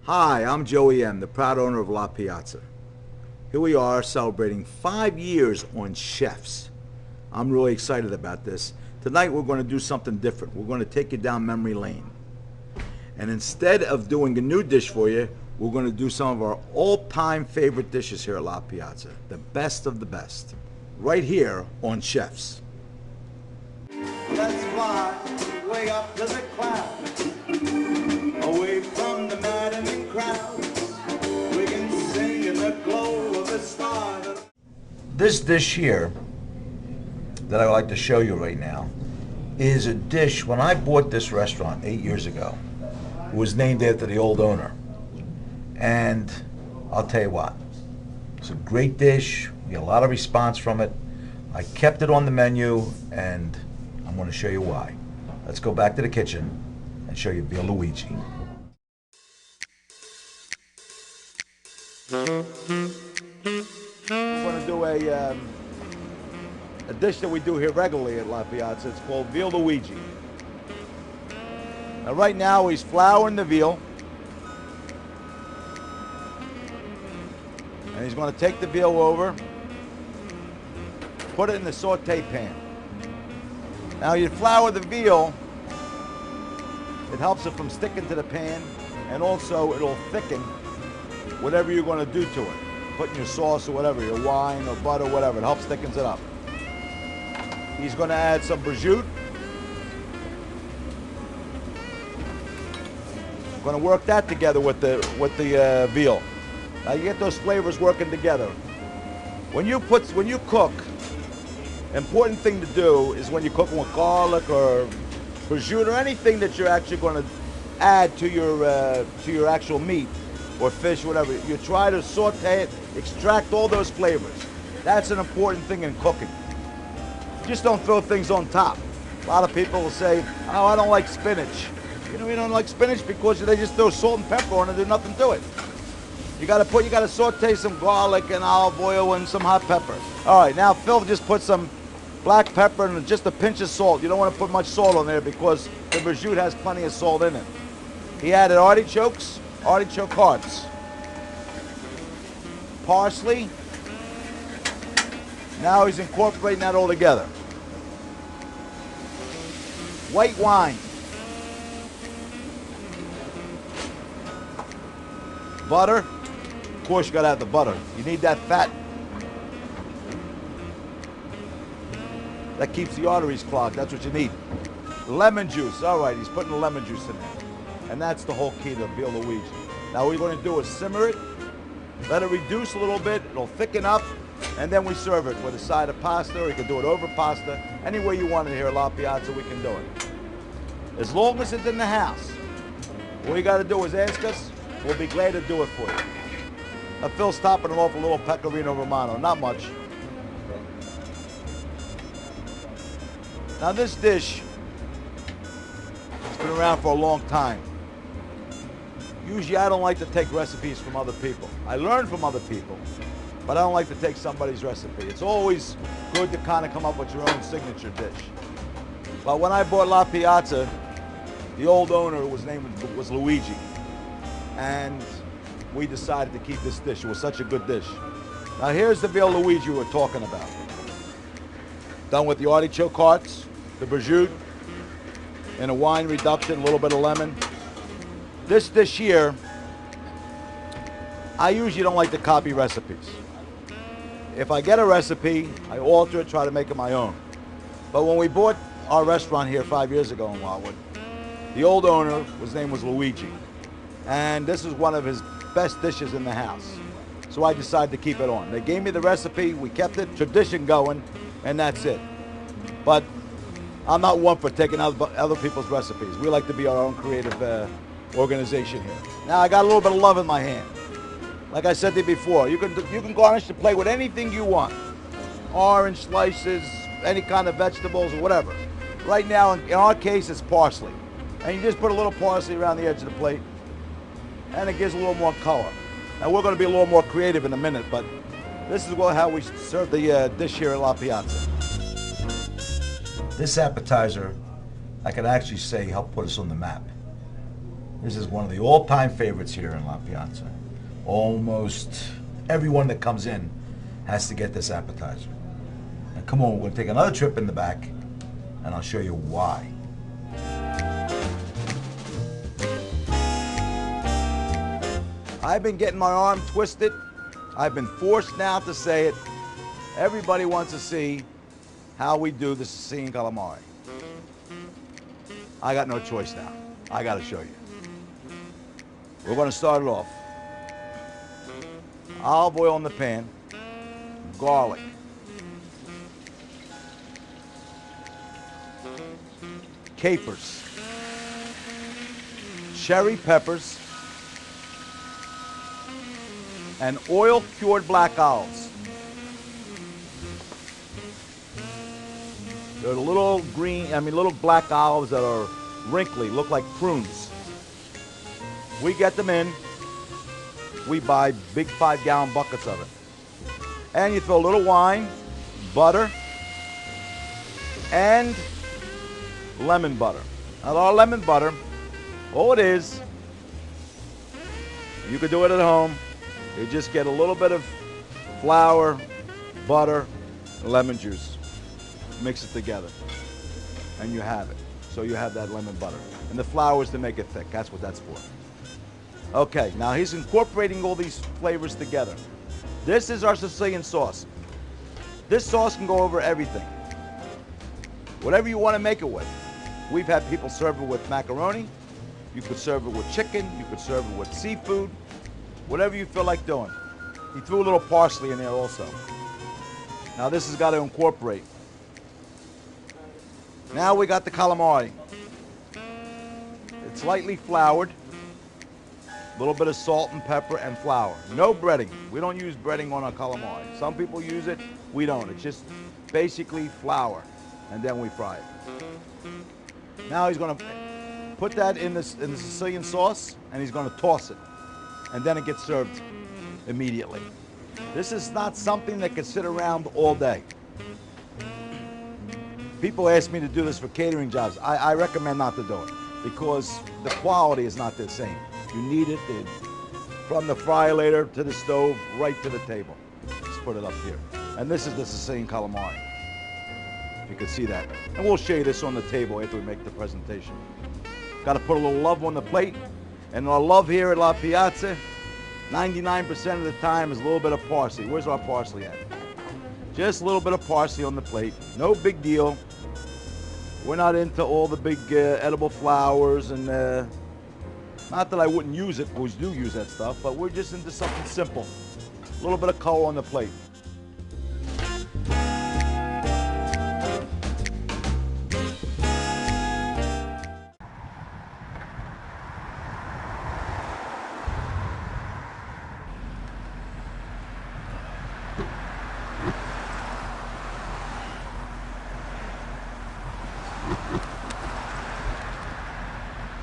Hi, I'm Joey M., the proud owner of La Piazza. Here we are celebrating 5 years on Chefs. I'm really excited about this. Tonight we're going to do something different. We're going to take you down memory lane. And instead of doing a new dish for you, we're going to do some of our all-time favorite dishes here at La Piazza. The best of the best. Right here on Chefs. Let's fly way up to the clouds, away from the maddening crowds. We can sing in the glow of the stars. This dish here that I would like to show you right now is a dish. When I bought this restaurant 8 years ago, it was named after the old owner. And I'll tell you what, it's a great dish. We get a lot of response from it. I kept it on the menu, and I'm going to show you why. Let's go back to the kitchen and show you Via Luigi. We're going to do a dish that we do here regularly at La Piazza. It's called Via Luigi. Now right now he's flouring the veal. And he's going to take the veal over, put it in the saute pan. Now you flour the veal, it helps it from sticking to the pan, and also it'll thicken whatever you're going to do to it. Putting your sauce or whatever, your wine or butter, whatever, it helps thickens it up. He's going to add some prosciutto. Going to work that together with the veal. Now you get those flavors working together. When you cook, important thing to do is when you're cooking with garlic or prosciutto or anything that you're actually going to add to your actual meat or fish, whatever, you try to saute it, extract all those flavors. That's an important thing in cooking. Just don't throw things on top. A lot of people will say, "Oh, I don't like spinach." You know, you don't like spinach because they just throw salt and pepper on it and do nothing to it. You gotta saute some garlic and olive oil and some hot pepper. All right, now Phil just put some black pepper and just a pinch of salt. You don't want to put much salt on there because the prosciutto has plenty of salt in it. He added artichoke hearts, parsley. Now he's incorporating that all together. White wine. Butter. Of course you gotta have the butter. You need that fat. That keeps the arteries clogged. That's what you need. Lemon juice. All right, he's putting the lemon juice in there. And that's the whole key to Via Luigi. Now what we're going to do is simmer it, let it reduce a little bit, it'll thicken up, and then we serve it with a side of pasta, or you can do it over pasta. Any way you want it here at La Piazza, we can do it. As long as it's in the house. All you got to do is ask us, we'll be glad to do it for you. Now Phil's topping it off a little pecorino romano, not much. Now this dish has been around for a long time. Usually I don't like to take recipes from other people. I learn from other people, but I don't like to take somebody's recipe. It's always good to kind of come up with your own signature dish. But when I bought La Piazza, the old owner was Luigi. And we decided to keep this dish. It was such a good dish. Now here's the Via Luigi we're talking about. Done with the artichoke hearts, the prosciutto, and a wine reduction, a little bit of lemon. This dish here, I usually don't like to copy recipes. If I get a recipe, I alter it, try to make it my own. But when we bought our restaurant here 5 years ago in Wildwood, the old owner, his name was Luigi. And this is one of his best dishes in the house. So I decided to keep it on. They gave me the recipe, we kept it, tradition going, and that's it. But I'm not one for taking other people's recipes. We like to be our own creative organization here. Now I got a little bit of love in my hand. Like I said to you before, you can garnish the plate with anything you want. Orange slices, any kind of vegetables or whatever. Right now, in our case, it's parsley. And you just put a little parsley around the edge of the plate, and it gives a little more color. Now we're going to be a little more creative in a minute, but this is how we serve the dish here at La Piazza. This appetizer, I could actually say, helped put us on the map. This is one of the all-time favorites here in La Piazza. Almost everyone that comes in has to get this appetizer. And come on, we're gonna take another trip in the back and I'll show you why. I've been getting my arm twisted. I've been forced now to say it. Everybody wants to see how we do the Sicilian calamari. I got no choice now. I gotta show you. We're gonna start it off. Olive oil in the pan, garlic, capers, cherry peppers, and oil-cured black olives. They're little little black olives that are wrinkly, look like prunes. We get them in. We buy big 5-gallon buckets of it. And you throw a little wine, butter, and lemon butter. Now our lemon butter, all it is, you could do it at home. You just get a little bit of flour, butter, and lemon juice. Mix it together, and you have it. So you have that lemon butter. And the flour is to make it thick. That's what that's for. Okay, now he's incorporating all these flavors together. This is our Sicilian sauce. This sauce can go over everything. Whatever you want to make it with. We've had people serve it with macaroni. You could serve it with chicken. You could serve it with seafood. Whatever you feel like doing. He threw a little parsley in there also. Now this has got to incorporate. Now we got the calamari. It's lightly floured. A little bit of salt and pepper and flour. No breading. We don't use breading on our calamari. Some people use it. We don't. It's just basically flour. And then we fry it. Now he's going to put that in the Sicilian sauce and he's going to toss it. And then it gets served immediately. This is not something that can sit around all day. People ask me to do this for catering jobs. I recommend not to do it because the quality is not the same. You need it from the fryer later to the stove, right to the table. Just put it up here. And this is the Sicilian calamari. You can see that. And we'll show you this on the table after we make the presentation. Got to put a little love on the plate. And our love here at La Piazza, 99% of the time is a little bit of parsley. Where's our parsley at? Just a little bit of parsley on the plate. No big deal. We're not into all the big edible flowers and not that I wouldn't use it, because we do use that stuff, but we're just into something simple. A little bit of color on the plate.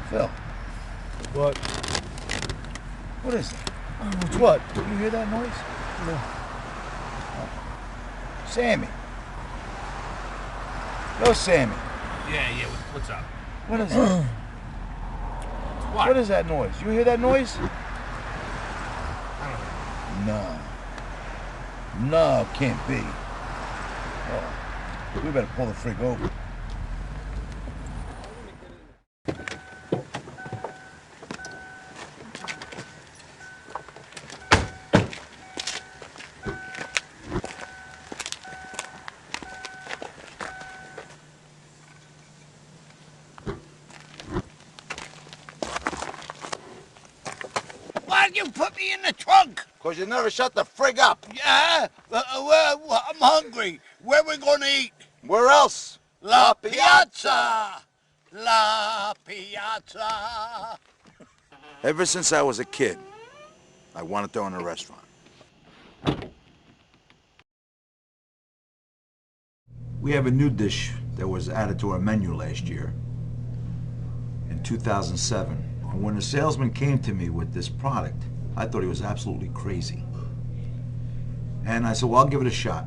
Phil. What? What is that? It's what? You hear that noise? No. Oh. Sammy. Yo, Sammy. Yeah, what's up? What is that? What? What is that noise? You hear that noise? I don't know. No. No, can't be. Oh. We better pull the frig over. Why'd you put me in the trunk? Because you never shut the frig up. Yeah, I'm hungry. Where we gonna eat? Where else? La Piazza! La Piazza! Ever since I was a kid, I wanted to own a restaurant. We have a new dish that was added to our menu last year in 2007. And when the salesman came to me with this product, I thought he was absolutely crazy. And I said, well, I'll give it a shot.